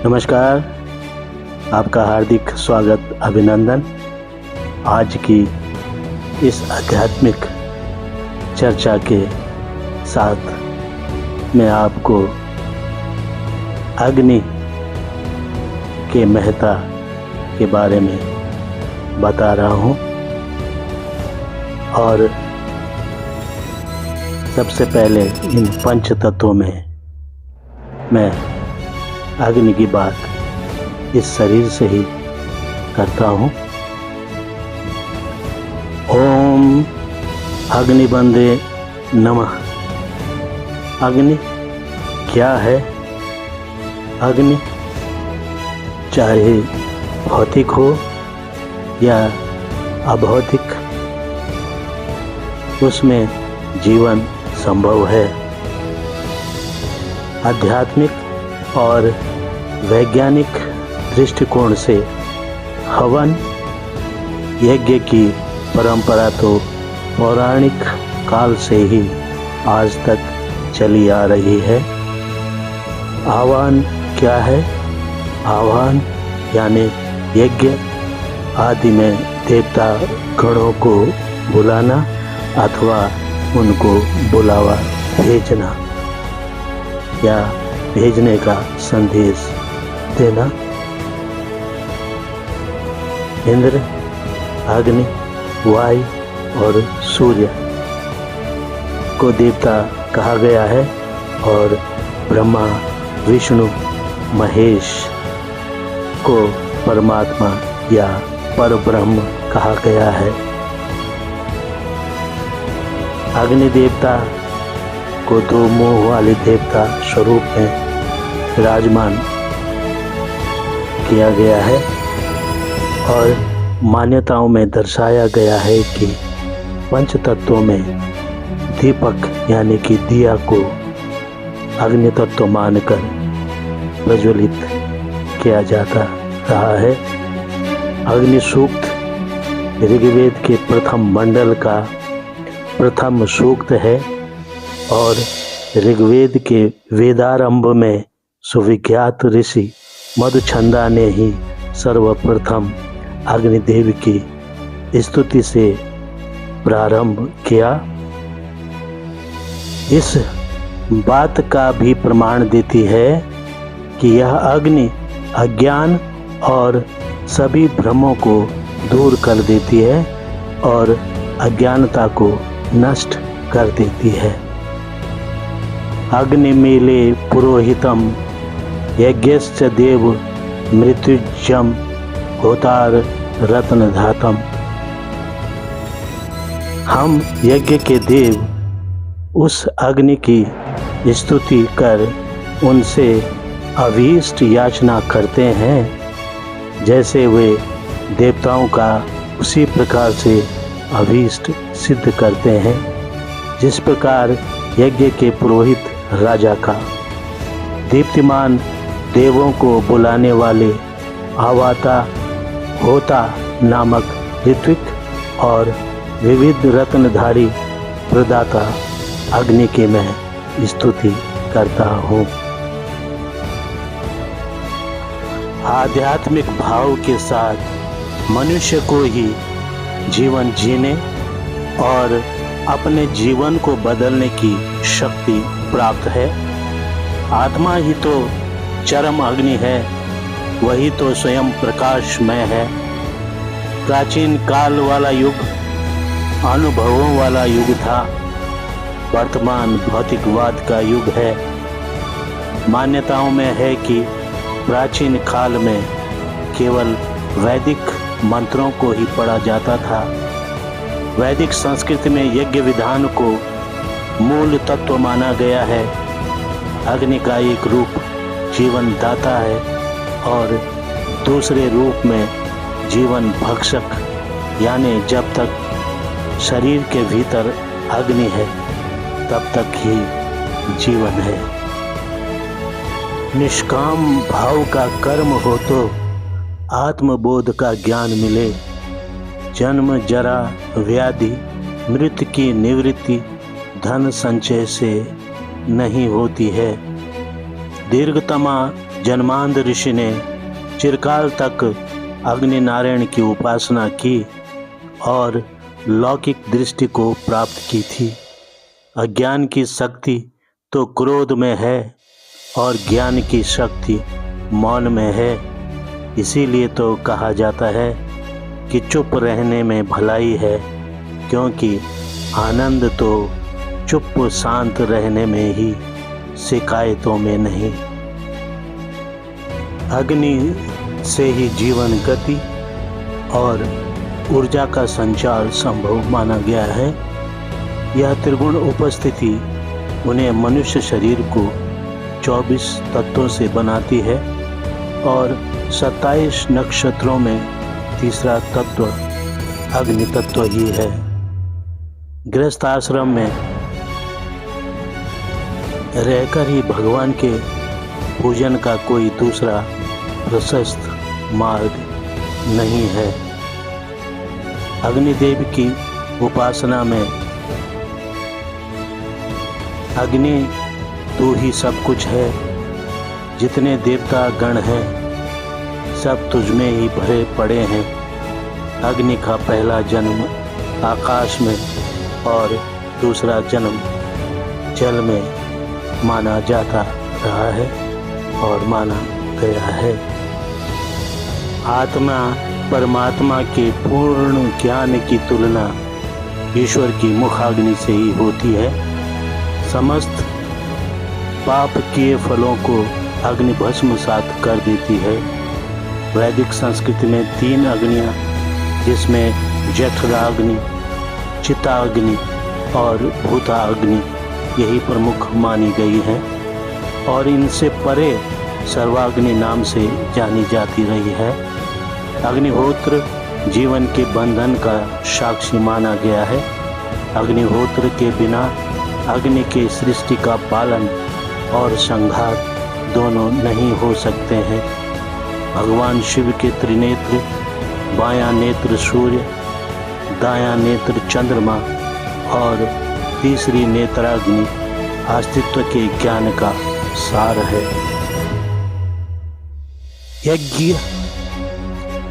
नमस्कार, आपका हार्दिक स्वागत, अभिनंदन। आज की इस आध्यात्मिक चर्चा के साथ मैं आपको अग्नि के महत्व के बारे में बता रहा हूँ और सबसे पहले इन पंच तत्वों में मैं अग्नि की बात इस शरीर से ही करता हूँ। ओम अग्निबंधे नमः। अग्नि क्या है? अग्नि चाहे भौतिक हो या अभौतिक, उसमें जीवन संभव है। आध्यात्मिक और वैज्ञानिक दृष्टिकोण से हवन यज्ञ की परंपरा तो पौराणिक काल से ही आज तक चली आ रही है। आह्वान क्या है? आह्वान यानी यज्ञ आदि में देवता गणों को बुलाना अथवा उनको बुलावा भेजना या भेजने का संदेश देना। इंद्र, अग्नि, वायु और सूर्य को देवता कहा गया है और ब्रह्मा, विष्णु, महेश को परमात्मा या परब्रह्म कहा गया है। अग्नि देवता को दो मुंह वाले देवता स्वरूप में विराजमान किया गया है और मान्यताओं में दर्शाया गया है कि पंच तत्वों में दीपक यानी कि दिया को अग्नि तत्व मानकर प्रज्वलित किया जाता रहा है। अग्नि सूक्त ऋग्वेद के प्रथम मंडल का प्रथम सूक्त है और ऋग्वेद के वेदारंभ में सुविख्यात ऋषि मधुछंदा ने ही सर्वप्रथम अग्निदेव की स्तुति से प्रारंभ किया। इस बात का भी प्रमाण देती है कि यह अग्नि अज्ञान और सभी भ्रमों को दूर कर देती है और अज्ञानता को नष्ट कर देती है। अग्निमीले पुरोहितम यज्ञश्च देव मृत्युजम होतार रत्नधातम। हम यज्ञ के देव उस अग्नि की स्तुति कर उनसे अभीष्ट याचना करते हैं, जैसे वे देवताओं का उसी प्रकार से अभीष्ट सिद्ध करते हैं जिस प्रकार यज्ञ के पुरोहित राजा का। दीप्तिमान देवों को बुलाने वाले आवाता होता नामक ऋत्विक और विविध रत्नधारी प्रदाता अग्नि की मैं स्तुति करता हूँ। आध्यात्मिक भाव के साथ मनुष्य को ही जीवन जीने और अपने जीवन को बदलने की शक्ति प्राप्त है। आत्मा ही तो चरम अग्नि है, वही तो स्वयं प्रकाशमय है। प्राचीन काल वाला युग अनुभवों वाला युग था, वर्तमान भौतिकवाद का युग है। मान्यताओं में है कि प्राचीन काल में केवल वैदिक मंत्रों को ही पढ़ा जाता था। वैदिक संस्कृति में यज्ञ विधान को मूल तत्व माना गया है। अग्नि का एक रूप जीवन दाता है और दूसरे रूप में जीवन भक्षक, यानी जब तक शरीर के भीतर अग्नि है तब तक ही जीवन है। निष्काम भाव का कर्म हो तो आत्मबोध का ज्ञान मिले। जन्म, जरा, व्याधि, मृत्यु की निवृत्ति धन संचय से नहीं होती है। दीर्घतमा जन्मांध ऋषि ने चिरकाल तक अग्नि नारायण की उपासना की और लौकिक दृष्टि को प्राप्त की थी। अज्ञान की शक्ति तो क्रोध में है और ज्ञान की शक्ति मौन में है। इसीलिए तो कहा जाता है कि चुप रहने में भलाई है, क्योंकि आनंद तो चुप शांत रहने में ही, शिकायतों में नहीं। अग्नि से ही जीवन गति और ऊर्जा का संचार संभव माना गया है। यह त्रिगुण उपस्थिति उन्हें मनुष्य शरीर को 24 तत्वों से बनाती है और 27 नक्षत्रों में तीसरा तत्व अग्नि तत्व ही है। गृहस्थ आश्रम में रहकर ही भगवान के पूजन का कोई दूसरा प्रशस्त मार्ग नहीं है। अग्निदेव की उपासना में अग्नि तू ही सब कुछ है, जितने देवता गण हैं सब तुझ में ही भरे पड़े हैं। अग्नि का पहला जन्म आकाश में और दूसरा जन्म जल में माना जाता रहा है और माना गया है। आत्मा परमात्मा के पूर्ण ज्ञान की तुलना ईश्वर की मुखाग्नि से ही होती है। समस्त पाप किए फलों को अग्नि भस्मसात कर देती है। वैदिक संस्कृति में 3 अग्नियाँ, जिसमें जठराग्नि, चिताग्नि और भूताग्नि यही प्रमुख मानी गई हैं और इनसे परे सर्वाग्नि नाम से जानी जाती रही है। अग्निहोत्र जीवन के बंधन का साक्षी माना गया है। अग्निहोत्र के बिना अग्नि के सृष्टि का पालन और संहार दोनों नहीं हो सकते हैं। भगवान शिव के त्रिनेत्र, बायां नेत्र सूर्य, दायां नेत्र चंद्रमा और तीसरी नेत्राग्नि अस्तित्व के ज्ञान का सार है। यज्ञ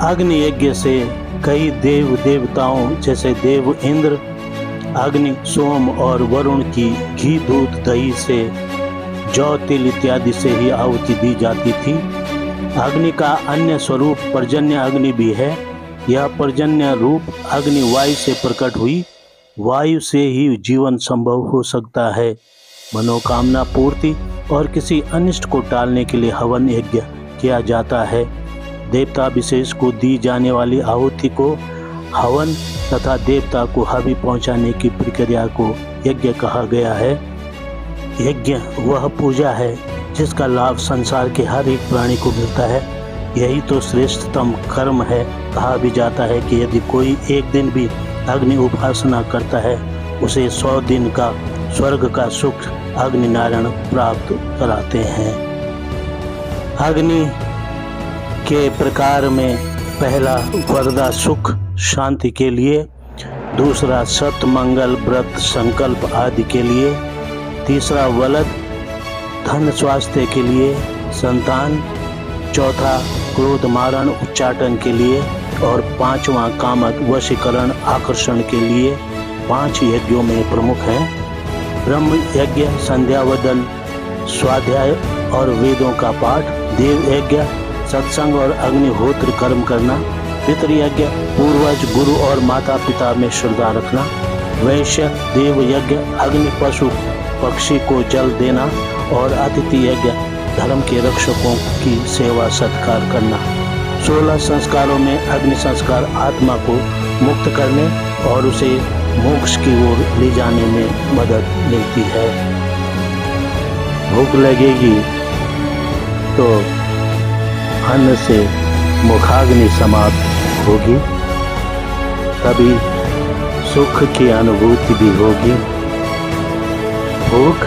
अग्नि यज्ञ से कई देव देवताओं जैसे देव इंद्र, अग्नि, सोम और वरुण की घी, दूध, दही से, जौ, तिल इत्यादि से ही आहुति दी जाती थी। अग्नि का अन्य स्वरूप पर्जन्य अग्नि भी है। यह पर्जन्य रूप अग्नि वायु से प्रकट हुई। वायु से ही जीवन संभव हो सकता है। मनोकामना पूर्ति और किसी अनिष्ट को टालने के लिए हवन यज्ञ किया जाता है। देवता विशेष को दी जाने वाली आहुति को हवन तथा देवता को हवि पहुंचाने की प्रक्रिया को यज्ञ कहा गया है। यज्ञ वह पूजा है जिसका लाभ संसार के हर एक प्राणी को मिलता है। यही तो श्रेष्ठतम कर्म है। कहा भी जाता है कि यदि कोई एक दिन भी अग्नि उपासना करता है, उसे 100 दिन का स्वर्ग का सुख अग्नि नारायण प्राप्त कराते हैं। अग्नि के प्रकार में पहला वरदा सुख शांति के लिए, दूसरा सत मंगल व्रत संकल्प आदि के लिए, तीसरा वलद धन स्वास्थ्य के लिए, संतान, चौथा क्रोध मारण उच्चाटन के लिए और 5वां कामक वशीकरण आकर्षण के लिए 5 यज्ञों में प्रमुख हैं। ब्रह्म यज्ञ, संध्यावदन, स्वाध्याय और वेदों का पाठ, देव यज्ञ, सत्संग और अग्निहोत्र कर्म करना, पितृयज्ञ, पूर्वज, गुरु और माता पिता में श्रद्धा रखना, वैश्य देव यज्ञ, अग्नि, पशु पक्षी को जल देना और अतिथि यज्ञ, धर्म के रक्षकों की सेवा सत्कार करना। 16 संस्कारों में अग्नि संस्कार आत्मा को मुक्त करने और उसे मोक्ष की ओर ले जाने में मदद मिलती है। भूख लगेगी तो अन्न से मुखाग्नि समाप्त होगी, तभी सुख की अनुभूति भी होगी। भूख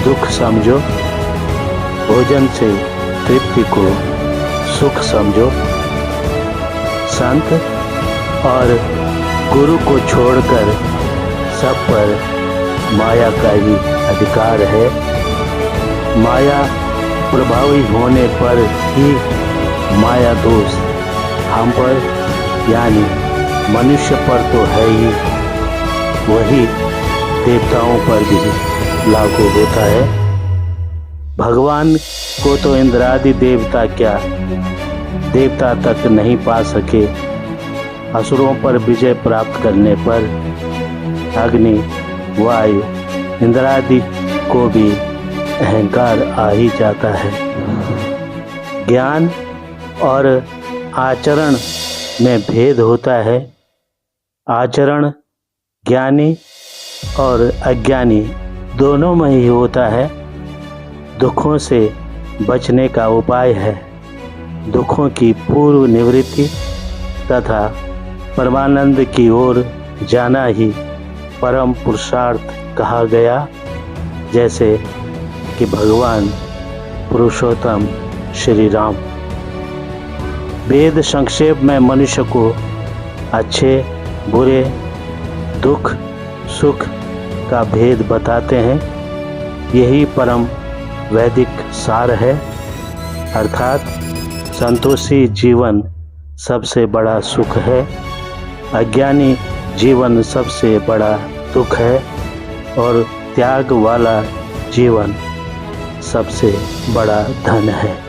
दुख समझो, भोजन से तृप्ति को सुख समझो। संत और गुरु को छोड़कर सब पर माया का ही अधिकार है। माया प्रभावी होने पर ही माया दोष हम पर यानी मनुष्य पर तो है ही, वही देवताओं पर भी लागू होता है। भगवान को तो इंद्रादि देवता क्या देवता तक नहीं पा सके। असुरों पर विजय प्राप्त करने पर अग्नि, वायु, इंद्रादि को भी अहंकार आ ही जाता है। ज्ञान और आचरण में भेद होता है। आचरण ज्ञानी और अज्ञानी दोनों में ही होता है। दुखों से बचने का उपाय है दुखों की पूर्व निवृत्ति तथा परमानंद की ओर जाना ही परम पुरुषार्थ कहा गया। जैसे कि भगवान पुरुषोत्तम श्री राम। वेद संक्षेप में मनुष्य को अच्छे बुरे दुख सुख का भेद बताते हैं। यही परम वैदिक सार है। अर्थात संतोषी जीवन सबसे बड़ा सुख है, अज्ञानी जीवन सबसे बड़ा दुख है और त्याग वाला जीवन सबसे बड़ा धन है।